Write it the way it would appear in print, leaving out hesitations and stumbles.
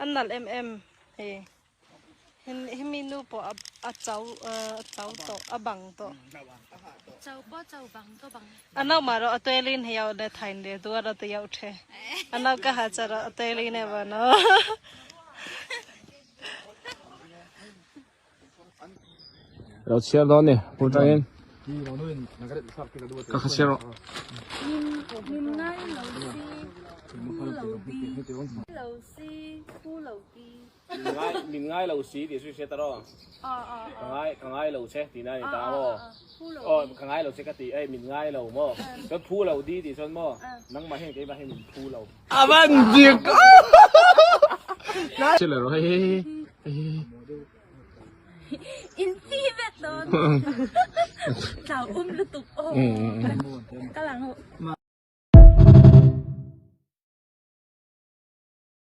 อันนั้นเฮมินูปอเจ้าโตอบังโตเจ้าป้อเจ้าบังก็บังอันนั้นมาเราตัวลินเฮียวได้ทันเดียตัวเราตัวเอาเทอันนั้นก็หาจะเราตัวลินเนี่ยบ้านเนาะเราเชียร์ตอนนี้พูดใจเย็นก็เชียร์ มินง่ายเหลาซีผู้เหลาดี mình ngay lầu xí thì suy xét đó càng ngay lầu xe thì này ta mò càng ngay lầu xe cái tí ấy mình ngay lầu mò cái phu lầu đi thì son mò nắng mà cái mà mình phu lầu à bạn việc chết rồiอินซีแบบโดนสาวอุ้มลูกตุกโอ้กำลังมา